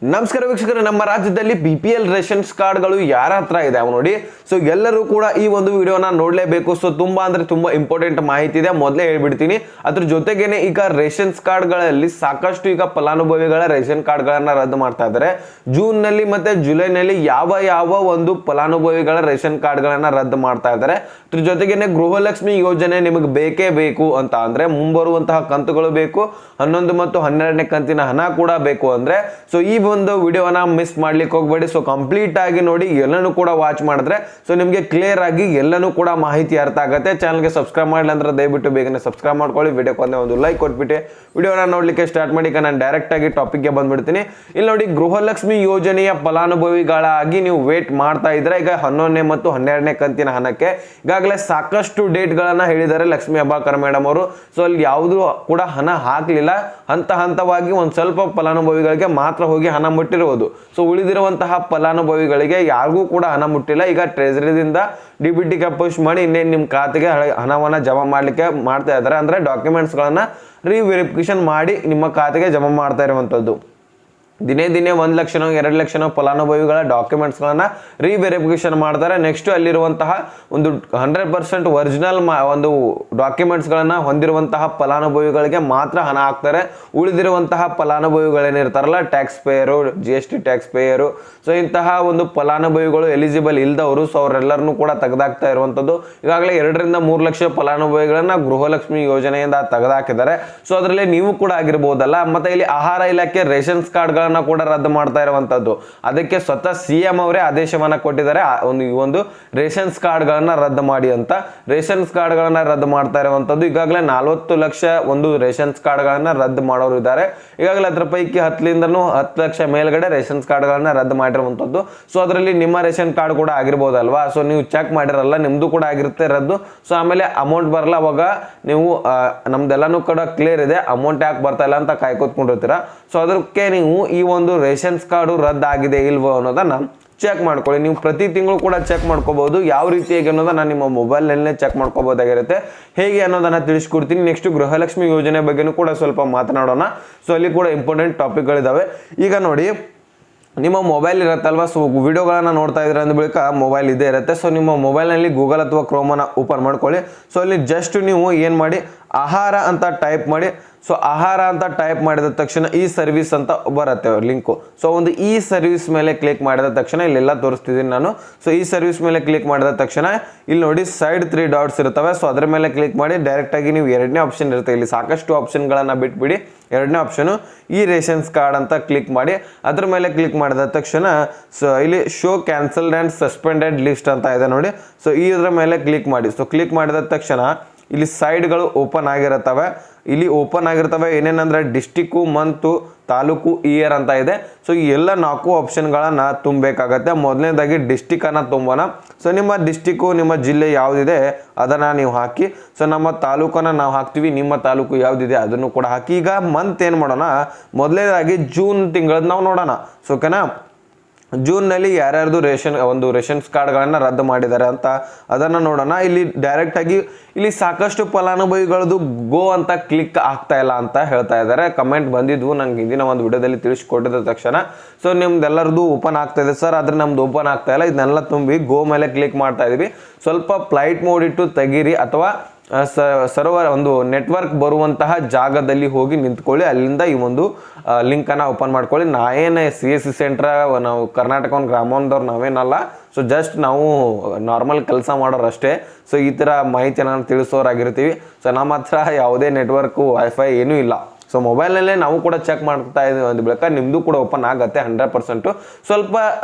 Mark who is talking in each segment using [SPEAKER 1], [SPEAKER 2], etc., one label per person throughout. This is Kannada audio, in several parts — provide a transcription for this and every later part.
[SPEAKER 1] ನಮಸ್ಕಾರ ವೀಕ್ಷಕರೇ, ನಮ್ಮ ರಾಜ್ಯದಲ್ಲಿ BPL ರೇಷನ್ಸ್ ಕಾರ್ಡ್ಗಳು ಯಾರ ಹತ್ರ ಇದೆ ನೋಡಿ. ಸೊ ಎಲ್ಲರೂ ಕೂಡ ಈ ಒಂದು ವಿಡಿಯೋನ ನೋಡಲೇಬೇಕು. ಸೊ ತುಂಬಾ ಅಂದ್ರೆ ತುಂಬಾ ಇಂಪಾರ್ಟೆಂಟ್ ಮಾಹಿತಿ ಇದೆ, ಮೊದಲೇ ಹೇಳ್ಬಿಡ್ತೀನಿ. ಅದ್ರ ಜೊತೆಗೇನೆ ಈಗ ರೇಷನ್ಸ್ ಕಾರ್ಡ್ಗಳಲ್ಲಿ ಸಾಕಷ್ಟು ಈಗ ಫಲಾನುಭವಿಗಳ ರೇಷನ್ ಕಾರ್ಡ್ಗಳನ್ನ ರದ್ದು ಮಾಡ್ತಾ ಇದ್ದಾರೆ. ಜೂನ್ ನಲ್ಲಿ ಮತ್ತೆ ಜುಲೈನಲ್ಲಿ ಯಾವ ಒಂದು ಫಲಾನುಭವಿಗಳ ರೇಷನ್ ಕಾರ್ಡ್ಗಳನ್ನ ರದ್ದು ಮಾಡ್ತಾ ಇದ್ದಾರೆ. ಅದ್ರ ಜೊತೆಗೇನೆ ಗೃಹಲಕ್ಷ್ಮಿ ಯೋಜನೆ ನಿಮಗೆ ಬೇಕೇ ಬೇಕು ಅಂತ ಅಂದ್ರೆ ಮುಂಬರುವಂತಹ ಕಂತುಗಳು ಬೇಕು, 11 ಮತ್ತು 12ನೇ ಕಂತಿನ ಹಣ ಕೂಡ ಬೇಕು ಅಂದ್ರೆ ಸೊ ಈ ಒಂದು ವಿಡಿಯೋನ ಮಿಸ್ ಮಾಡ್ಲಿಕ್ಕೆ ಹೋಗಬೇಡಿ. ಸೊ ಕಂಪ್ಲೀಟ್ ಆಗಿ ನೋಡಿ, ಎಲ್ಲನೂ ಕೂಡ ವಾಚ್ ಮಾಡಿದ್ರೆ ಸೊ ನಿಮಗೆ ಕ್ಲಿಯರ್ ಆಗಿ ಎಲ್ಲನೂ ಕೂಡ ಮಾಹಿತಿ ಅರ್ಥ ಆಗುತ್ತೆ. ಚಾನಲ್ಗೆ ಸಬ್ಸ್ಕ್ರೈಬ್ ಮಾಡಿಲ್ಲ ಅಂದ್ರೆ ದಯವಿಟ್ಟು ಬೇಗನೆ ಸಬ್ಸ್ಕ್ರೈಬ್ ಮಾಡ್ಕೊಳ್ಳಿ. ವಿಡಿಯೋಕ್ಕೆ ಒಂದು ಲೈಕ್ ಕೊಟ್ಬಿಟ್ಟು ವಿಡಿಯೋನ ನೋಡ್ಲಿಕ್ಕೆ ಸ್ಟಾರ್ಟ್ ಮಾಡಿ. ನಾನು ಡೈರೆಕ್ಟ್ ಆಗಿ ಟಾಪಿಕ್ಗೆ ಬಂದ್ಬಿಡ್ತೀನಿ. ಇಲ್ಲಿ ನೋಡಿ, ಗೃಹಲಕ್ಷ್ಮಿ ಯೋಜನೆಯ ಫಲಾನುಭವಿಗಳಾಗಿ ನೀವು ವೇಟ್ ಮಾಡ್ತಾ ಇದ್ರೆ ಈಗ 11ನೇ ಮತ್ತು 12ನೇ ಕಂತಿನ ಹಣಕ್ಕೆ ಈಗಾಗಲೇ ಸಾಕಷ್ಟು ಡೇಟ್ ಗಳನ್ನ ಹೇಳಿದ್ದಾರೆ ಲಕ್ಷ್ಮಿ ಹೆಬ್ಬಾಳ್ಕರ್ ಮೇಡಮ್ ಅವರು. ಸೊ ಅಲ್ಲಿ ಯಾವುದು ಕೂಡ ಹಣ ಹಾಕ್ಲಿಲ್ಲ, ಹಂತವಾಗಿ ಒಂದ್ ಸ್ವಲ್ಪ ಫಲಾನುಭವಿಗಳಿಗೆ ಮಾತ್ರ ಹೋಗಿ ಹಣ ಮುಟ್ಟಿರುವುದು. ಸೊ ಉಳಿದಿರುವಂತಹ ಫಲಾನುಭವಿಗಳಿಗೆ ಯಾರಿಗೂ ಕೂಡ ಹಣ ಮುಟ್ಟಿಲ್ಲ. ಈಗ ಟ್ರೆಜರಿದಿಂದ DBTಗೆ ಪುಷ್ ಮಾಡಿ ಇನ್ನೇನು ನಿಮ್ಮ ಖಾತೆಗೆ ಹಣವನ್ನ ಜಮಾ ಮಾಡ್ಲಿಕ್ಕೆ ಮಾಡ್ತಾ ಇದ್ದಾರೆ. ಅಂದ್ರೆ ಡಾಕ್ಯುಮೆಂಟ್ಸ್ ಗಳನ್ನ ರಿವೆರಿಫಿಕೇಶನ್ ಮಾಡಿ ನಿಮ್ಮ ಖಾತೆಗೆ ಜಮಾ ಮಾಡ್ತಾ ಇರುವಂತದ್ದು. ದಿನೇ 1 ಲಕ್ಷನೋ 2 ಲಕ್ಷನೋ ಫಲಾನುಭವಿಗಳ ಡಾಕ್ಯುಮೆಂಟ್ಸ್ ಗಳನ್ನ ರಿವೆರಿಫಿಕೇಶನ್ ಮಾಡ್ತಾರೆ. ನೆಕ್ಸ್ಟ್ ಅಲ್ಲಿರುವಂತಹ ಒಂದು 100% ಒರಿಜಿನಲ್ ಒಂದು ಡಾಕ್ಯುಮೆಂಟ್ಸ್ ಗಳನ್ನ ಹೊಂದಿರುವಂತಹ ಫಲಾನುಭವಿಗಳಿಗೆ ಮಾತ್ರ ಹಣ ಹಾಕ್ತಾರೆ. ಉಳಿದಿರುವಂತಹ ಫಲಾನುಭವಿಗಳೇನಿರ್ತಾರಲ್ಲ, tax payer, GST tax payer, so ಇಂತಹ ಒಂದು ಫಲಾನುಭವಿಗಳು ಎಲಿಜಿಬಲ್ ಇಲ್ದವರು, ಸೊ ಅವರೆಲ್ಲರನ್ನೂ ಕೂಡ ತೆಗೆದಾಕ್ತಾ ಇರುವಂತದ್ದು. ಈಗಾಗಲೇ 2 ರಿಂದ 3 ಲಕ್ಷ ಫಲಾನುಭವಿಗಳನ್ನ ಗೃಹಲಕ್ಷ್ಮಿ ಯೋಜನೆಯಿಂದ ತೆಗೆದಾಕಿದ್ದಾರೆ. ಸೊ ಅದರಲ್ಲಿ ನೀವು ಕೂಡ ಆಗಿರ್ಬೋದಲ್ಲ. ಮತ್ತೆ ಇಲ್ಲಿ ಆಹಾರ ಇಲಾಖೆ ರೇಷನ್ಸ್ ಕಾರ್ಡ್ಗಳ ಕೂಡ ರದ್ದು ಮಾಡ್ತಾ ಇರುವಂತದ್ದು. ಅದಕ್ಕೆ ಸ್ವತಃ CM ಅವರೇ ಆದೇಶವನ್ನ ಕೊಟ್ಟಿದ್ದಾರೆ, ಒಂದು ರೇಷನ್ಸ್ ಕಾರ್ಡ್ ಗಳನ್ನ ರದ್ದು ಮಾಡಿ ಅಂತ. ರೇಷನ್ಸ್ ಕಾರ್ಡ್ ಗಳನ್ನ ರದ್ದು ಮಾಡ್ತಾ ಇರುವಂತದ್ದು. ಈಗಾಗಲೇ 40 ಲಕ್ಷ ಒಂದು ರೇಷನ್ಸ್ ಕಾರ್ಡ್ ಗಳನ್ನ ರದ್ದು ಮಾಡೋರು ಇದ್ದಾರೆ. ಈಗಾಗಲೇ ಅದ್ರ ಪೈಕಿ 10 ಲಕ್ಷ ಮೇಲ್ಗಡೆ ರೇಷನ್ಸ್ ಕಾರ್ಡ್ ಗಳನ್ನ ರದ್ದು ಮಾಡಿರುವಂತದ್ದು. ಸೊ ಅದರಲ್ಲಿ ನಿಮ್ಮ ರೇಷನ್ ಕಾರ್ಡ್ ಕೂಡ ಆಗಿರ್ಬೋದಲ್ವಾ. ಸೊ ನೀವು ಚೆಕ್ ಮಾಡಿರಲ್ಲ, ನಿಮ್ದು ಕೂಡ ಆಗಿರುತ್ತೆ ರದ್ದು. ಸೊ ಆಮೇಲೆ ಅಮೌಂಟ್ ಬರಲ್ಲ, ಅವಾಗ ನೀವು ನಮ್ದೆಲ್ಲಾನು ಕೂಡ ಕ್ಲಿಯರ್ ಇದೆ, ಅಮೌಂಟ್ ಯಾಕೆ ಬರ್ತಾ ಇಲ್ಲ ಅಂತ ಕಾಯ್ಕೊತ್ಕೊಂಡಿರ್ತೀರಾ. ಸೊ ಅದಕ್ಕೆ ನೀವು ಈ ಒಂದು ರೇಷನ್ಸ್ ಕಾರ್ಡು ರದ್ದಾಗಿದೆ ಇಲ್ವೋ ಅನ್ನೋದನ್ನ ಚೆಕ್ ಮಾಡ್ಕೊಳ್ಳಿ. ನೀವು ಪ್ರತಿ ತಿಂಗಳು ಕೂಡ ಚೆಕ್ ಮಾಡ್ಕೋಬಹುದು. ಯಾವ ರೀತಿಯಾಗಿ ಅನ್ನೋದನ್ನ ನಿಮ್ಮ ಮೊಬೈಲ್ ನಲ್ಲೇ ಚೆಕ್ ಮಾಡ್ಕೋಬಹುದಾಗಿರುತ್ತೆ. ಹೇಗೆ ಅನ್ನೋದನ್ನ ತಿಳಿಸ್ಕೊಡ್ತೀನಿ. ನೆಕ್ಸ್ಟ್ ಗೃಹಲಕ್ಷ್ಮಿ ಯೋಜನೆ ಬಗ್ಗೆನೂ ಕೂಡ ಸ್ವಲ್ಪ ಮಾತನಾಡೋಣ. ಸೊ ಅಲ್ಲಿ ಕೂಡ ಇಂಪಾರ್ಟೆಂಟ್ ಟಾಪಿಕ್ಗಳಿದಾವೆ. ಈಗ ನೋಡಿ, ನಿಮ್ಮ ಮೊಬೈಲ್ ಇರುತ್ತಲ್ವಾ, ಸೊ ವಿಡಿಯೋಗಳನ್ನ ನೋಡ್ತಾ ಇದ್ರೆ ಅಂದ ಬಳಿಕ ಮೊಬೈಲ್ ಇದೇ ಇರುತ್ತೆ. ಸೊ ನಿಮ್ಮ ಮೊಬೈಲ್ನಲ್ಲಿ ಗೂಗಲ್ ಅಥವಾ ಕ್ರೋಮನ್ನ ಓಪನ್ ಮಾಡ್ಕೊಳ್ಳಿ. ಸೊ ಅಲ್ಲಿ ಜಸ್ಟ್ ನೀವು ಏನು ಮಾಡಿ, ಆಹಾರ ಅಂತ ಟೈಪ್ ಮಾಡಿ. ಸೊ ಆಹಾರ ಅಂತ ಟೈಪ್ ಮಾಡಿದ ತಕ್ಷಣ ಈ ಸರ್ವಿಸ್ ಅಂತ ಬರುತ್ತೆ ಲಿಂಕು. ಸೊ ಒಂದು ಈ ಸರ್ವಿಸ್ ಮೇಲೆ ಕ್ಲಿಕ್ ಮಾಡಿದ ತಕ್ಷಣ ಇಲ್ಲೆಲ್ಲ ತೋರಿಸ್ತಿದ್ದೀನಿ ನಾನು. ಸೊ ಈ ಸರ್ವಿಸ್ ಮೇಲೆ ಕ್ಲಿಕ್ ಮಾಡಿದ ತಕ್ಷಣ ಇಲ್ಲಿ ನೋಡಿ ಸೈಡ್ 3 ಡಾಟ್ಸ್ ಇರ್ತವೆ. ಸೊ ಅದ್ರ ಮೇಲೆ ಕ್ಲಿಕ್ ಮಾಡಿ ಡೈರೆಕ್ಟ್ ಆಗಿ ನೀವು 2ನೇ ಆಪ್ಷನ್ ಇರುತ್ತೆ. ಇಲ್ಲಿ ಸಾಕಷ್ಟು ಆಪ್ಷನ್ಗಳನ್ನ ಬಿಟ್ಬಿಡಿ. 2ನೇ ಆಪ್ಷನು ಈ ರೇಷನ್ಸ್ ಕಾರ್ಡ್ ಅಂತ ಕ್ಲಿಕ್ ಮಾಡಿ. ಅದ್ರ ಮೇಲೆ ಕ್ಲಿಕ್ ಮಾಡಿದ ತಕ್ಷಣ ಸೊ ಇಲ್ಲಿ show cancelled and suspended list ಅಂತ ಇದೆ ನೋಡಿ. ಸೊ ಇದ್ರ ಮೇಲೆ ಕ್ಲಿಕ್ ಮಾಡಿ. ಸೊ ಕ್ಲಿಕ್ ಮಾಡಿದ ತಕ್ಷಣ ಇಲ್ಲಿ ಸೈಡ್ಗಳು ಓಪನ್ ಆಗಿರುತ್ತವೆ. ಇಲ್ಲಿ ಓಪನ್ ಆಗಿರ್ತವೆ ಏನೇನಂದ್ರೆ ಡಿಸ್ಟಿಕ್ಕು, ಮಂತು, ತಾಲೂಕು, ಇಯರ್ ಅಂತ ಇದೆ. ಸೊ ಈ ಎಲ್ಲ 4 ಆಪ್ಷನ್ಗಳನ್ನ ತುಂಬಬೇಕಾಗತ್ತೆ. ಮೊದಲನೇದಾಗಿ ಡಿಸ್ಟಿಕ್ ಅನ್ನ ತುಂಬೋಣ. ಸೊ ನಿಮ್ಮ ಡಿಸ್ಟಿಕ್ಕು, ನಿಮ್ಮ ಜಿಲ್ಲೆ ಯಾವುದಿದೆ ಅದನ್ನ ನೀವು ಹಾಕಿ. ಸೊ ನಮ್ಮ ತಾಲೂಕನ್ನ ನಾವು ಹಾಕ್ತೀವಿ, ನಿಮ್ಮ ತಾಲೂಕು ಯಾವುದಿದೆ ಅದನ್ನು ಕೂಡ ಹಾಕಿ. ಈಗ ಮಂತ್ ಏನು ಮಾಡೋಣ, ಮೊದಲನೇದಾಗಿ ಜೂನ್ ತಿಂಗಳದ್ದು ನಾವು ನೋಡೋಣ. ಸೊ ಓಕೆನಾ, ಜೂನ್ನಲ್ಲಿ ಯಾರ್ಯಾರ್ದು ರೇಷನ್ಸ್ ಕಾರ್ಡ್ಗಳನ್ನು ರದ್ದು ಮಾಡಿದ್ದಾರೆ ಅಂತ ಅದನ್ನು ನೋಡೋಣ. ಇಲ್ಲಿ ಡೈರೆಕ್ಟ್ ಆಗಿ ಇಲ್ಲಿ ಸಾಕಷ್ಟು ಫಲಾನುಭವಿಗಳದ್ದು ಗೋ ಅಂತ ಕ್ಲಿಕ್ ಆಗ್ತಾ ಇಲ್ಲ ಅಂತ ಹೇಳ್ತಾ ಇದ್ದಾರೆ. ಕಮೆಂಟ್ ಬಂದಿದ್ವು ನಂಗೆ ಹಿಂದಿನ ಒಂದು ವಿಡಿಯೋದಲ್ಲಿ ತಿಳಿಸ್ಕೊಟ್ಟಿದ ತಕ್ಷಣ. ಸೊ ನಿಮ್ದೆಲ್ಲರದು ಓಪನ್ ಆಗ್ತಾ ಇದೆ ಸರ್, ಆದ್ರೆ ನಮ್ದು ಓಪನ್ ಆಗ್ತಾ ಇಲ್ಲ. ಇದನ್ನೆಲ್ಲ ತುಂಬಿ ಗೋ ಮೇಲೆ ಕ್ಲಿಕ್ ಮಾಡ್ತಾ ಇದೀವಿ. ಸ್ವಲ್ಪ ಫ್ಲೈಟ್ ಮೋಡ್ ಇಟ್ಟು ತೆಗೀರಿ, ಅಥವಾ ಸರ್ವರ್ ಒಂದು ನೆಟ್ವರ್ಕ್ ಬರುವಂತಹ ಜಾಗದಲ್ಲಿ ಹೋಗಿ ನಿಂತ್ಕೊಳ್ಳಿ. ಅಲ್ಲಿಂದ ಈ ಒಂದು ಲಿಂಕನ್ನು ಓಪನ್ ಮಾಡ್ಕೊಳ್ಳಿ. ನಾವೇನು CSC ಸೆಂಟ್ರ್, ನಾವು ಕರ್ನಾಟಕ ಒಂದು ಗ್ರಾಮೋನ್ದವ್ರು ನಾವೇನಲ್ಲ. ಸೊ ಜಸ್ಟ್ ನಾವು ನಾರ್ಮಲ್ ಕೆಲಸ ಮಾಡೋರು ಅಷ್ಟೇ. ಸೊ ಈ ಥರ ಮಾಹಿತಿಯನ್ನು ತಿಳಿಸೋರಾಗಿರ್ತೀವಿ. ಸೊ ನಮ್ಮ ಹತ್ರ ಯಾವುದೇ ನೆಟ್ವರ್ಕು, ವೈಫೈ ಏನೂ ಇಲ್ಲ. ಸೊ ಮೊಬೈಲ್ನಲ್ಲೇ ನಾವು ಕೂಡ ಚೆಕ್ ಮಾಡ್ತಾ ಇದ್ದೀವಿ ಅಂದ ಬಳಿಕ ನಿಮ್ಮದು ಕೂಡ ಓಪನ್ ಆಗುತ್ತೆ 100%. ಸ್ವಲ್ಪ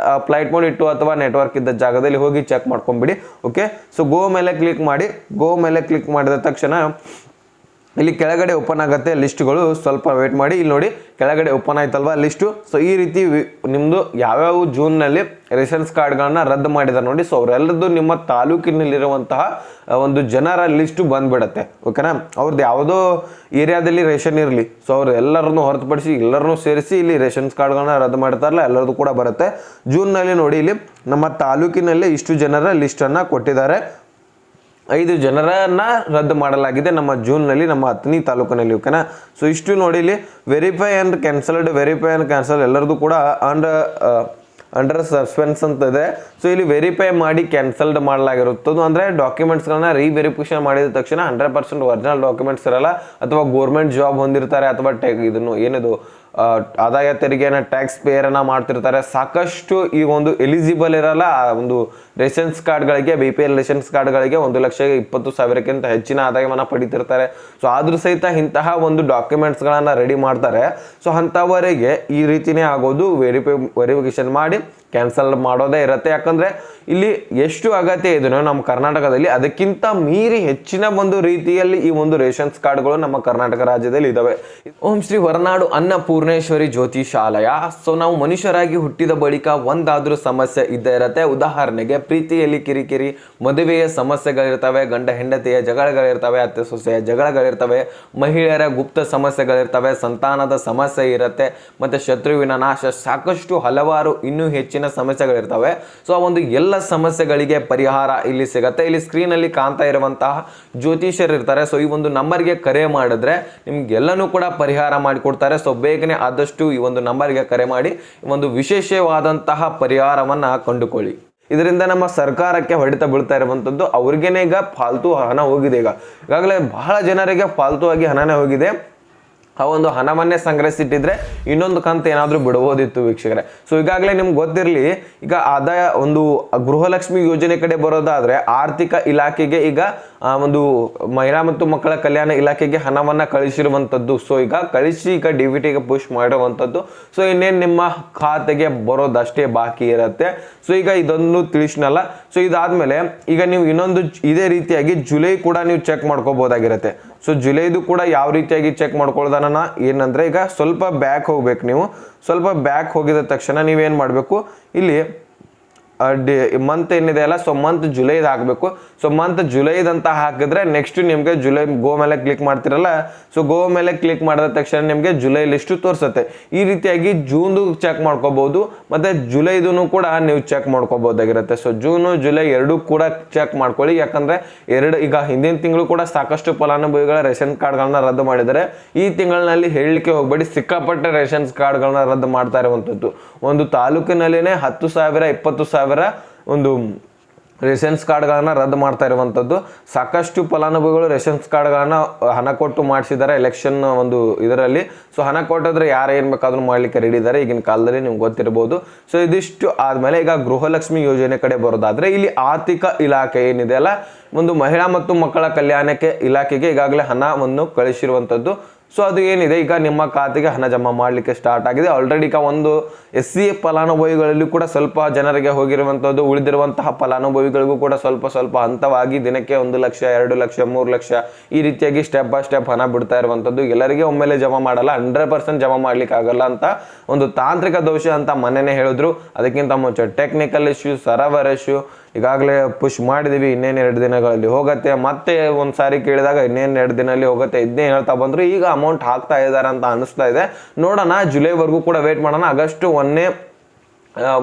[SPEAKER 1] ಫ್ಲೈಟ್ ಮೋಡ್ ಇಟ್ಟು ಅಥವಾ ನೆಟ್ವರ್ಕ್ ಇದ್ದ ಜಾಗದಲ್ಲಿ ಹೋಗಿ ಚೆಕ್ ಮಾಡ್ಕೊಂಬಿಡಿ. ಓಕೆ, ಸೊ ಗೋ ಮೇಲೆ ಕ್ಲಿಕ್ ಮಾಡಿ. ಗೋ ಮೇಲೆ ಕ್ಲಿಕ್ ಮಾಡಿದ ತಕ್ಷಣ ಇಲ್ಲಿ ಕೆಳಗಡೆ ಓಪನ್ ಆಗುತ್ತೆ ಲಿಸ್ಟ್ಗಳು. ಸ್ವಲ್ಪ ವೇಟ್ ಮಾಡಿ. ಇಲ್ಲಿ ನೋಡಿ ಕೆಳಗಡೆ ಓಪನ್ ಆಯ್ತಲ್ವಾ ಲಿಸ್ಟು. ಸೊ ಈ ರೀತಿ ನಿಮ್ಮದು ಯಾವ್ಯಾವ ಜೂನ್ನಲ್ಲಿ ರೇಷನ್ಸ್ ಕಾರ್ಡ್ಗಳನ್ನ ರದ್ದು ಮಾಡಿದ್ದಾರೆ ನೋಡಿ. ಸೊ ಅವರೆಲ್ಲರದ್ದು ನಿಮ್ಮ ತಾಲೂಕಿನಲ್ಲಿರುವಂತಹ ಒಂದು ಜನರ ಲಿಸ್ಟು ಬಂದ್ಬಿಡತ್ತೆ. ಓಕೆನಾ, ಅವ್ರದ್ದು ಯಾವುದೋ ಏರಿಯಾದಲ್ಲಿ ರೇಷನ್ ಇರಲಿ, ಸೊ ಅವ್ರು ಎಲ್ಲರನ್ನು ಹೊರತುಪಡಿಸಿ ಎಲ್ಲರನ್ನೂ ಸೇರಿಸಿ ಇಲ್ಲಿ ರೇಷನ್ಸ್ ಕಾರ್ಡ್ಗಳನ್ನ ರದ್ದು ಮಾಡ್ತಾರಲ್ಲ, ಎಲ್ಲರದ್ದು ಕೂಡ ಬರುತ್ತೆ. ಜೂನ್ನಲ್ಲಿ ನೋಡಿ ಇಲ್ಲಿ ನಮ್ಮ ತಾಲೂಕಿನಲ್ಲಿ ಇಷ್ಟು ಜನರ ಲಿಸ್ಟನ್ನು ಕೊಟ್ಟಿದ್ದಾರೆ. 5 ಜನರನ್ನ ರದ್ದು ಮಾಡಲಾಗಿದೆ ನಮ್ಮ ಜೂನ್ನಲ್ಲಿ ನಮ್ಮ ಹತ್ತನೇ ತಾಲೂಕಿನಲ್ಲಿ. ಓಕೆನಾ. ಸೊ ಇಷ್ಟು ನೋಡಿ ಇಲ್ಲಿ ವೆರಿಫೈ ಆ್ಯಂಡ್ ಕ್ಯಾನ್ಸಲ್ ಎಲ್ಲರದು ಕೂಡ ಅಂಡರ್ ಸಸ್ಪೆನ್ಸ್ ಅಂತ ಇದೆ. ಸೊ ಇಲ್ಲಿ ವೆರಿಫೈ ಮಾಡಿ ಕ್ಯಾನ್ಸಲ್ಡ್ ಮಾಡಲಾಗಿರುತ್ತದೆ. ಅಂದರೆ ಡಾಕ್ಯುಮೆಂಟ್ಸ್ಗಳನ್ನ ರಿವೆರಿಫಿಕೇಶನ್ ಮಾಡಿದ ತಕ್ಷಣ 100% ಒರಿಜಿನಲ್ ಡಾಕ್ಯುಮೆಂಟ್ಸ್ ಇರಲ್ಲ, ಅಥವಾ ಗೋರ್ಮೆಂಟ್ ಜಾಬ್ ಹೊಂದಿರ್ತಾರೆ, ಅಥವಾ ಇದನ್ನು ಏನಿದು ಆದಾಯ ತೆರಿಗೆನ ಟ್ಯಾಕ್ಸ್ ಪೇಯರನ್ನ ಮಾಡ್ತಿರ್ತಾರೆ. ಸಾಕಷ್ಟು ಈ ಒಂದು ಎಲಿಜಿಬಲ್ ಇರಲ್ಲ ಆ ಒಂದು ರೇಷನ್ಸ್ ಕಾರ್ಡ್ಗಳಿಗೆ, BPL ರೇಷನ್ಸ್ ಕಾರ್ಡ್ಗಳಿಗೆ 1,20,000ಕ್ಕಿಂತ ಹೆಚ್ಚಿನ ಆದಾಯವನ್ನು ಪಡಿತಿರ್ತಾರೆ. ಸೊ ಆದ್ರೂ ಸಹಿತ ಇಂತಹ ಒಂದು ಡಾಕ್ಯುಮೆಂಟ್ಸ್ಗಳನ್ನು ರೆಡಿ ಮಾಡ್ತಾರೆ. ಸೊ ಅಂಥವರಿಗೆ ಈ ರೀತಿನೇ ಆಗೋದು, ವೆರಿಫಿಕೇಶನ್ ಮಾಡಿ ಕ್ಯಾನ್ಸಲ್ ಮಾಡೋದೇ ಇರುತ್ತೆ. ಯಾಕಂದರೆ ಇಲ್ಲಿ ಎಷ್ಟು ಅಗತ್ಯ ಇದೆಯೋ ನಮ್ಮ ಕರ್ನಾಟಕದಲ್ಲಿ ಅದಕ್ಕಿಂತ ಮೀರಿ ಹೆಚ್ಚಿನ ಒಂದು ರೀತಿಯಲ್ಲಿ ಈ ಒಂದು ರೇಷನ್ಸ್ ಕಾರ್ಡ್ಗಳು ನಮ್ಮ ಕರ್ನಾಟಕ ರಾಜ್ಯದಲ್ಲಿ ಇದ್ದಾವೆ. ಓಂ ಶ್ರೀ ಹೊರನಾಡು ಅನ್ನಪೂರ್ಣೇಶ್ವರಿ ಜ್ಯೋತಿಷಾಲಯ. ಸೊ ನಾವು ಮನುಷ್ಯರಾಗಿ ಹುಟ್ಟಿದ ಬಳಿಕ ಒಂದಾದ್ರೂ ಸಮಸ್ಯೆ ಇದ್ದೇ ಇರುತ್ತೆ. ಉದಾಹರಣೆಗೆ ಪ್ರೀತಿಯಲ್ಲಿ ಕಿರಿಕಿರಿ, ಮದುವೆಯ ಸಮಸ್ಯೆಗಳಿರ್ತವೆ, ಗಂಡ ಹೆಂಡತಿಯ ಜಗಳಗಳಿರ್ತವೆ, ಅತ್ತೆ ಸೊಸೆಯ ಜಗಳಗಳಿರ್ತವೆ, ಮಹಿಳೆಯರ ಗುಪ್ತ ಸಮಸ್ಯೆಗಳಿರ್ತವೆ, ಸಂತಾನದ ಸಮಸ್ಯೆ ಇರುತ್ತೆ, ಮತ್ತು ಶತ್ರುವಿನ ನಾಶ, ಸಾಕಷ್ಟು ಹಲವಾರು ಇನ್ನೂ ಹೆಚ್ಚಿನ ಸಮಸ್ಯೆಗಳಿರ್ತವೆ. ಸೊ ಆ ಒಂದು ಎಲ್ಲ ಸಮಸ್ಯೆಗಳಿಗೆ ಪರಿಹಾರ ಇಲ್ಲಿ ಸಿಗತ್ತೆ. ಇಲ್ಲಿ ಸ್ಕ್ರೀನಲ್ಲಿ ಕಾಣ್ತಾ ಇರುವಂತಹ ಜ್ಯೋತಿಷ್ಯರು ಇರ್ತಾರೆ. ಸೊ ಈ ಒಂದು ನಂಬರ್ಗೆ ಕರೆ ಮಾಡಿದ್ರೆ ನಿಮ್ಗೆಲ್ಲನೂ ಕೂಡ ಪರಿಹಾರ ಮಾಡಿಕೊಡ್ತಾರೆ. ಸೊ ಬೇಗನೆ ಆದಷ್ಟು ಈ ಒಂದು ನಂಬರ್ಗೆ ಕರೆ ಮಾಡಿ ಒಂದು ವಿಶೇಷವಾದಂತಹ ಪರಿಹಾರವನ್ನ ಕಂಡುಕೊಳ್ಳಿ. ಇದರಿಂದ ನಮ್ಮ ಸರ್ಕಾರಕ್ಕೆ ಹೊಡೆತ ಬೀಳ್ತಾ ಇರುವಂಥದ್ದು. ಅವ್ರಿಗೇನೆ ಈಗ ಫಾಲ್ತು ಹಣ ಹೋಗಿದೆ. ಈಗಾಗಲೇ ಬಹಳ ಜನರಿಗೆ ಫಾಲ್ತು ಆಗಿ ಹಣನೇ ಹೋಗಿದೆ. ಆ ಒಂದು ಹಣವನ್ನೇ ಸಂಗ್ರಹಿಸಿಟ್ಟಿದ್ರೆ ಇನ್ನೊಂದು ಕಂತು ಏನಾದರೂ ಬಿಡಬಹುದಿತ್ತು ವೀಕ್ಷಕರೇ. ಸೊ ಈಗಾಗಲೇ ನಿಮ್ಗೆ ಗೊತ್ತಿರಲಿ, ಈಗ ಆದಾಯ ಒಂದು ಗೃಹಲಕ್ಷ್ಮಿ ಯೋಜನೆ ಕಡೆ ಬರೋದಾದ್ರೆ ಆರ್ಥಿಕ ಇಲಾಖೆಗೆ ಈಗ ಒಂದು ಮಹಿಳಾ ಮತ್ತು ಮಕ್ಕಳ ಕಲ್ಯಾಣ ಇಲಾಖೆಗೆ ಹಣವನ್ನ ಕಳಿಸಿರುವಂಥದ್ದು. ಸೊ ಈಗ ಕಳಿಸಿ ಈಗ DBTಗೆ ಪುಷ್ ಮಾಡಿರುವಂಥದ್ದು. ಸೊ ಇನ್ನೇನು ನಿಮ್ಮ ಖಾತೆಗೆ ಬರೋದಷ್ಟೇ ಬಾಕಿ ಇರುತ್ತೆ. ಸೊ ಈಗ ಇದೊಂದು ತಿಳಿಸ್ನಲ್ಲ. ಸೊ ಇದಾದ್ಮೇಲೆ ಈಗ ನೀವು ಇನ್ನೊಂದು ಇದೇ ರೀತಿಯಾಗಿ ಜುಲೈ ಕೂಡ ನೀವು ಚೆಕ್ ಮಾಡ್ಕೋಬಹುದಾಗಿರುತ್ತೆ. ಸೊ ಜುಲೈದು ಕೂಡ ಯಾವ ರೀತಿಯಾಗಿ ಚೆಕ್ ಮಾಡ್ಕೊಳ್ಳೋದನ್ನ ಏನಂದ್ರೆ, ಈಗ ಸ್ವಲ್ಪ ಬ್ಯಾಕ್ ಹೋಗ್ಬೇಕು. ನೀವು ಸ್ವಲ್ಪ ಬ್ಯಾಕ್ ಹೋಗಿದ ತಕ್ಷಣ ನೀವೇನು ಮಾಡಬೇಕು, ಇಲ್ಲಿ ಮಂತ್ ಏನಿದೆ ಅಲ್ಲ, ಸೊ ಮಂತ್ ಜುಲೈದು ಹಾಕಬೇಕು. ಸೊ ಮಂತ್ ಜುಲೈದಂತ ಹಾಕಿದ್ರೆ ನೆಕ್ಸ್ಟ್ ನಿಮಗೆ ಜುಲೈ ಗೋ ಮೇಲೆ ಕ್ಲಿಕ್ ಮಾಡ್ತಿರಲ್ಲ, ಸೊ ಗೋ ಮೇಲೆ ಕ್ಲಿಕ್ ಮಾಡಿದ ತಕ್ಷಣ ನಿಮಗೆ ಜುಲೈ ಲಿಸ್ಟು ತೋರಿಸುತ್ತೆ. ಈ ರೀತಿಯಾಗಿ ಜೂನ್ದು ಚೆಕ್ ಮಾಡ್ಕೋಬಹುದು, ಮತ್ತೆ ಜುಲೈದು ಕೂಡ ನೀವು ಚೆಕ್ ಮಾಡ್ಕೋಬಹುದಾಗಿರುತ್ತೆ. ಸೊ ಜೂನು ಜುಲೈ ಎರಡೂ ಕೂಡ ಚೆಕ್ ಮಾಡ್ಕೊಳ್ಳಿ. ಯಾಕಂದ್ರೆ ಈಗ ಹಿಂದಿನ ತಿಂಗಳು ಕೂಡ ಸಾಕಷ್ಟು ಫಲಾನುಭವಿಗಳ ರೇಷನ್ ಕಾರ್ಡ್ಗಳನ್ನ ರದ್ದು ಮಾಡಿದ್ದಾರೆ. ಈ ತಿಂಗಳಿನಲ್ಲಿ ಹೇಳಲಿಕ್ಕೆ ಹೋಗ್ಬೇಡಿ, ಸಿಕ್ಕಾಪಟ್ಟೆ ರೇಷನ್ಸ್ ಕಾರ್ಡ್ಗಳನ್ನ ರದ್ದು ಮಾಡ್ತಾ ಇರುವಂಥದ್ದು. ಒಂದು ತಾಲೂಕಿನಲ್ಲಿನೇ 10,000 20,000 ಒಂದು ರೇಷನ್ಸ್ ಕಾರ್ಡ್ಗಳನ್ನ ರದ್ದು ಮಾಡ್ತಾ ಇರುವಂಥದ್ದು. ಸಾಕಷ್ಟು ಫಲಾನುಭವಿಗಳು ರೇಷನ್ಸ್ ಕಾರ್ಡ್ಗಳನ್ನ ಹಣ ಕೊಟ್ಟು ಮಾಡಿಸಿದ್ದಾರೆ ಎಲೆಕ್ಷನ್ ಒಂದು ಇದರಲ್ಲಿ. ಸೊ ಹಣ ಕೊಟ್ಟಿದ್ರೆ ಯಾರು ಏನು ಬೇಕಾದ್ರೂ ಮಾಡ್ಲಿಕ್ಕೆ ರೆಡಿ ಇದ್ದಾರೆ ಈಗಿನ ಕಾಲದಲ್ಲಿ, ನಿಮ್ಗೆ ಗೊತ್ತಿರ್ಬೋದು. ಸೊ ಇದಿಷ್ಟು ಆದ್ಮೇಲೆ ಈಗ ಗೃಹಲಕ್ಷ್ಮಿ ಯೋಜನೆ ಕಡೆ ಬರೋದಾದ್ರೆ ಇಲ್ಲಿ ಆರ್ಥಿಕ ಇಲಾಖೆ ಏನಿದೆ ಅಲ್ಲ, ಒಂದು ಮಹಿಳಾ ಮತ್ತು ಮಕ್ಕಳ ಕಲ್ಯಾಣಕ್ಕೆ ಇಲಾಖೆಗೆ ಈಗಾಗಲೇ ಹಣವನ್ನು ಕಳಿಸಿರುವಂಥದ್ದು. ಸೊ ಅದು ಏನಿದೆ, ಈಗ ನಿಮ್ಮ ಖಾತೆಗೆ ಹಣ ಜಮಾ ಮಾಡಲಿಕ್ಕೆ ಸ್ಟಾರ್ಟ್ ಆಗಿದೆ ಆಲ್ರೆಡಿ. ಈಗ ಒಂದು SC ಫಲಾನುಭವಿಗಳಲ್ಲಿ ಕೂಡ ಸ್ವಲ್ಪ ಜನರಿಗೆ ಹೋಗಿರುವಂಥದ್ದು, ಉಳಿದಿರುವಂತಹ ಫಲಾನುಭವಿಗಳಿಗೂ ಕೂಡ ಸ್ವಲ್ಪ ಹಂತವಾಗಿ ದಿನಕ್ಕೆ 1 ಲಕ್ಷ 2 ಲಕ್ಷ 3 ಲಕ್ಷ ಈ ರೀತಿಯಾಗಿ ಸ್ಟೆಪ್ ಬೈ ಸ್ಟೆಪ್ ಹಣ ಬಿಡ್ತಾ ಇರುವಂಥದ್ದು. ಎಲ್ಲರಿಗೆ ಒಮ್ಮೆಲೆ ಜಮಾ ಮಾಡಲ್ಲ, 100% ಜಮಾ ಮಾಡ್ಲಿಕ್ಕೆ ಆಗಲ್ಲ ಅಂತ ಒಂದು ತಾಂತ್ರಿಕ ದೋಷ ಅಂತ ಮೊನ್ನೆನೇ ಹೇಳಿದ್ರು. ಅದಕ್ಕಿಂತ ಮುಂಚೆ ಟೆಕ್ನಿಕಲ್ ಇಶ್ಯೂ, ಸರ್ವರ್ ಇಶ್ಯೂ, ಈಗಾಗಲೇ ಪುಷ್ ಮಾಡಿದೀವಿ, ಇನ್ನೇನು 2 ದಿನಗಳಲ್ಲಿ ಹೋಗುತ್ತೆ. ಮತ್ತೆ ಒಂದ್ಸಾರಿ ಕೇಳಿದಾಗ ಇನ್ನೇನು 2 ದಿನದಲ್ಲಿ ಹೋಗುತ್ತೆ, ಇದನ್ನೇ ಹೇಳ್ತಾ ಬಂದ್ರು. ಈಗ ಅಮೌಂಟ್ ಹಾಕ್ತಾ ಇದ್ದಾರೆ ಅಂತ ಅನಿಸ್ತಾ ಇದೆ. ನೋಡೋಣ, ಜುಲೈವರೆಗೂ ಕೂಡ ವೇಟ್ ಮಾಡೋಣ. ಆಗಸ್ಟ್ 1ನೇ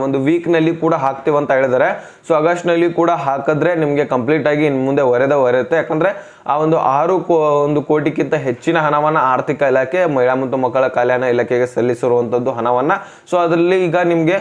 [SPEAKER 1] ಒಂದು ವೀಕ್ನಲ್ಲಿ ಕೂಡ ಹಾಕ್ತೀವಿ ಅಂತ ಹೇಳಿದ್ದಾರೆ. ಸೊ ಆಗಸ್ಟ್ನಲ್ಲಿ ಕೂಡ ಹಾಕಿದ್ರೆ ನಿಮಗೆ ಕಂಪ್ಲೀಟ್ ಆಗಿ ಇನ್ನು ಮುಂದೆ ಹೊರೆಯುತ್ತೆ. ಯಾಕಂದ್ರೆ ಆ ಒಂದು 6 ಕೋಟಿಗಿಂತ ಹೆಚ್ಚಿನ ಹಣವನ್ನ ಆರ್ಥಿಕ ಇಲಾಖೆ, ಮಹಿಳಾ ಮತ್ತು ಮಕ್ಕಳ ಕಲ್ಯಾಣ ಇಲಾಖೆಗೆ ಸಲ್ಲಿಸಿರುವಂಥದ್ದು ಹಣವನ್ನ. ಸೊ ಅದರಲ್ಲಿ ಈಗ ನಿಮಗೆ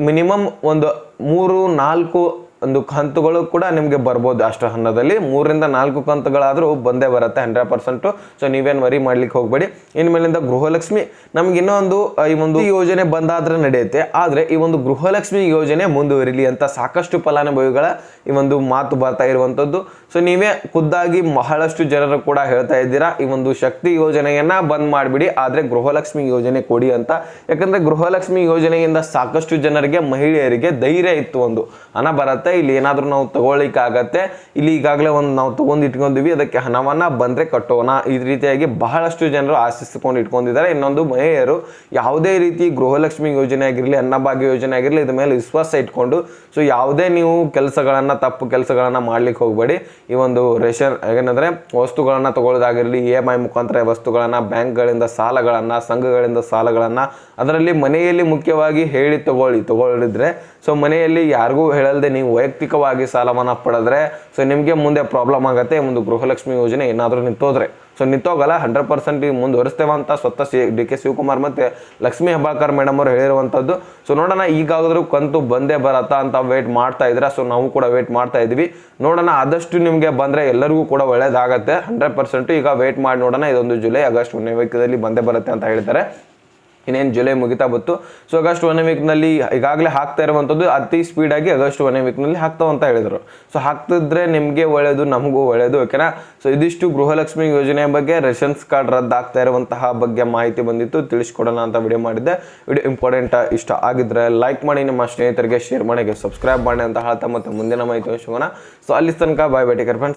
[SPEAKER 1] ಮಿನಿಮಮ್ ಒಂದು 3-4 ಒಂದು ಕಂತುಗಳು ಕೂಡ ನಿಮಗೆ ಬರ್ಬೋದು. ಅಷ್ಟು ಹಣದಲ್ಲಿ 3-4 ಕಂತುಗಳಾದರೂ ಬಂದೇ ಬರುತ್ತೆ 100%. ಸೊ ನೀವೇನು ವರಿ ಮಾಡ್ಲಿಕ್ಕೆ ಹೋಗ್ಬೇಡಿ. ಇನ್ಮೇಲಿಂದ ಗೃಹಲಕ್ಷ್ಮಿ ನಮ್ಗೆ ಇನ್ನೊಂದು ಈ ಒಂದು ಯೋಜನೆ ಬಂದಾದ್ರೆ ನಡೆಯುತ್ತೆ, ಆದರೆ ಈ ಒಂದು ಗೃಹಲಕ್ಷ್ಮಿ ಯೋಜನೆ ಮುಂದುವರಿಲಿ ಅಂತ ಸಾಕಷ್ಟು ಫಲಾನುಭವಿಗಳ ಈ ಒಂದು ಮಾತು ಬರ್ತಾ ಇರುವಂಥದ್ದು. ಸೊ ನೀವೇ ಖುದ್ದಾಗಿ ಬಹಳಷ್ಟು ಜನರು ಕೂಡ ಹೇಳ್ತಾ ಇದ್ದೀರಾ, ಈ ಒಂದು ಶಕ್ತಿ ಯೋಜನೆಯನ್ನ ಬಂದ್ ಮಾಡಿಬಿಡಿ, ಆದರೆ ಗೃಹಲಕ್ಷ್ಮಿ ಯೋಜನೆ ಕೊಡಿ ಅಂತ. ಯಾಕಂದ್ರೆ ಗೃಹಲಕ್ಷ್ಮಿ ಯೋಜನೆಯಿಂದ ಸಾಕಷ್ಟು ಜನರಿಗೆ, ಮಹಿಳೆಯರಿಗೆ ಧೈರ್ಯ ಇತ್ತು, ಒಂದು ಹಣ ಬರುತ್ತೆ, ಇಲ್ಲಿ ಏನಾದ್ರೂ ನಾವು ತಗೊಳ್ಳಿಕ್ಕಾಗತ್ತೆ, ಇಲ್ಲಿ ಈಗಾಗಲೇ ನಾವು ತಗೊಂಡು ಇಟ್ಕೊಂಡಿವಿ, ಅದಕ್ಕೆ ಹಣವನ್ನ ಬಂದ್ರೆ ಕಟ್ಟೋಣ, ಈ ರೀತಿಯಾಗಿ ಬಹಳಷ್ಟು ಜನರು ಆಶಿಸಿಕೊಂಡು ಇಟ್ಕೊಂಡಿದ್ದಾರೆ. ಇನ್ನೊಂದು, ಮಹಿಳೆಯರು ಯಾವುದೇ ರೀತಿ ಗೃಹಲಕ್ಷ್ಮಿ ಯೋಜನೆ ಆಗಿರಲಿ, ಅನ್ನಭಾಗ್ಯ ಯೋಜನೆ ಆಗಿರಲಿ, ಇದ್ರ ಮೇಲೆ ವಿಶ್ವಾಸ ಇಟ್ಕೊಂಡು ಸೊ ಯಾವುದೇ ನೀವು ತಪ್ಪು ಕೆಲಸಗಳನ್ನ ಮಾಡ್ಲಿಕ್ಕೆ ಹೋಗ್ಬೇಡಿ. ಈ ಒಂದು ರೇಷನ್ ಏನಂದರೆ ವಸ್ತುಗಳನ್ನು ತಗೊಳ್ಳೋದಾಗಿರಲಿ, EMI ಮುಖಾಂತರ ವಸ್ತುಗಳನ್ನು, ಬ್ಯಾಂಕ್ಗಳಿಂದ ಸಾಲಗಳನ್ನು, ಸಂಘಗಳಿಂದ ಸಾಲಗಳನ್ನು, ಅದರಲ್ಲಿ ಮನೆಯಲ್ಲಿ ಮುಖ್ಯವಾಗಿ ಹೇಳಿ ತಗೊಳ್ಳಿದ್ರೆ ಸೊ ಮನೆಯಲ್ಲಿ ಯಾರಿಗೂ ಹೇಳಲ್ದೆ ನೀವು ವೈಯಕ್ತಿಕವಾಗಿ ಸಾಲವನ್ನು ಪಡೆದ್ರೆ ಸೊ ನಿಮಗೆ ಮುಂದೆ ಪ್ರಾಬ್ಲಮ್ ಆಗುತ್ತೆ. ಒಂದು ಗೃಹಲಕ್ಷ್ಮಿ ಯೋಜನೆ ಏನಾದರೂ ನಿಂತೋದ್ರೆ ಸೊ ನಿಂತೋಗಲ್ಲ, 100% ಮುಂದುವರಿಸ್ತೇವೆ ಅಂತ ಸ್ವತಃ DK ಶಿವಕುಮಾರ್ ಮತ್ತು ಲಕ್ಷ್ಮೀ ಹೆಬ್ಬಾಳ್ಕರ್ ಮೇಡಮ್ ಅವರು ಹೇಳಿರುವಂಥದ್ದು. ಸೊ ನೋಡೋಣ ಈಗಾದರೂ ಕಂತು ಬಂದೇ ಬರತ್ತಾ ಅಂತ ವೇಟ್ ಮಾಡ್ತಾ ಇದ್ರೆ, ಸೊ ನಾವು ಕೂಡ ವೇಟ್ ಮಾಡ್ತಾ ಇದ್ವಿ. ನೋಡೋಣ, ಆದಷ್ಟು ನಿಮಗೆ ಬಂದರೆ ಎಲ್ಲರಿಗೂ ಕೂಡ ಒಳ್ಳೇದಾಗತ್ತೆ 100%. ಈಗ ವೇಟ್ ಮಾಡಿ ನೋಡೋಣ. ಇದೊಂದು ಜುಲೈ ಆಗಸ್ಟ್ 1ನೇ ವೀಕಲ್ಲಿ ಬಂದೇ ಬರುತ್ತೆ ಅಂತ ಹೇಳ್ತಾರೆ. ಇನ್ನೇನು ಜುಲೈ ಮುಗಿತಾ ಬಂತು. ಸೊ ಆಗಸ್ಟ್ 1ನೇ ವೀಕ್ನಲ್ಲಿ ಈಗಾಗಲೇ ಹಾಕ್ತಾ ಇರುವಂಥದ್ದು ಅತಿ ಸ್ಪೀಡಾಗಿ ಆಗಸ್ಟ್ 1ನೇ ವೀಕ್ನಲ್ಲಿ ಹಾಕ್ತಾವ ಅಂತ ಹೇಳಿದರು. ಸೊ ಹಾಕ್ತಿದ್ರೆ ನಿಮಗೆ ಒಳ್ಳೆಯದು, ನಮಗೂ ಒಳ್ಳೆಯದು, ಓಕೆನಾ. ಸೊ ಇದಿಷ್ಟು ಗೃಹಲಕ್ಷ್ಮಿ ಯೋಜನೆಯ ಬಗ್ಗೆ, ರೇಷನ್ಸ್ ಕಾರ್ಡ್ ರದ್ದಾಗ್ತಾ ಇರುವಂತಹ ಬಗ್ಗೆ ಮಾಹಿತಿ ಬಂದಿತ್ತು, ತಿಳಿಸ್ಕೊಡೋಣ ಅಂತ ವಿಡಿಯೋ ಮಾಡಿದ್ದೆ. ವಿಡಿಯೋ ಇಂಪಾರ್ಟೆಂಟ್ ಇಷ್ಟ ಆಗಿದ್ರೆ ಲೈಕ್ ಮಾಡಿ, ನಿಮ್ಮ ಸ್ನೇಹಿತರಿಗೆ ಶೇರ್ ಮಾಡಿ, ಸಬ್ಸ್ಕ್ರೈಬ್ ಮಾಡಿ ಅಂತ ಹೇಳ್ತಾ ಮತ್ತೆ ಮುಂದಿನ ಮಾಹಿತಿ ಸಿಗೋಣ. ಸೊ ಅಲ್ಲಿ ತನಕ ಬಾಯ್, ಟೇಕ್ ಕೇರ್ ಫ್ರೆಂಡ್ಸ್.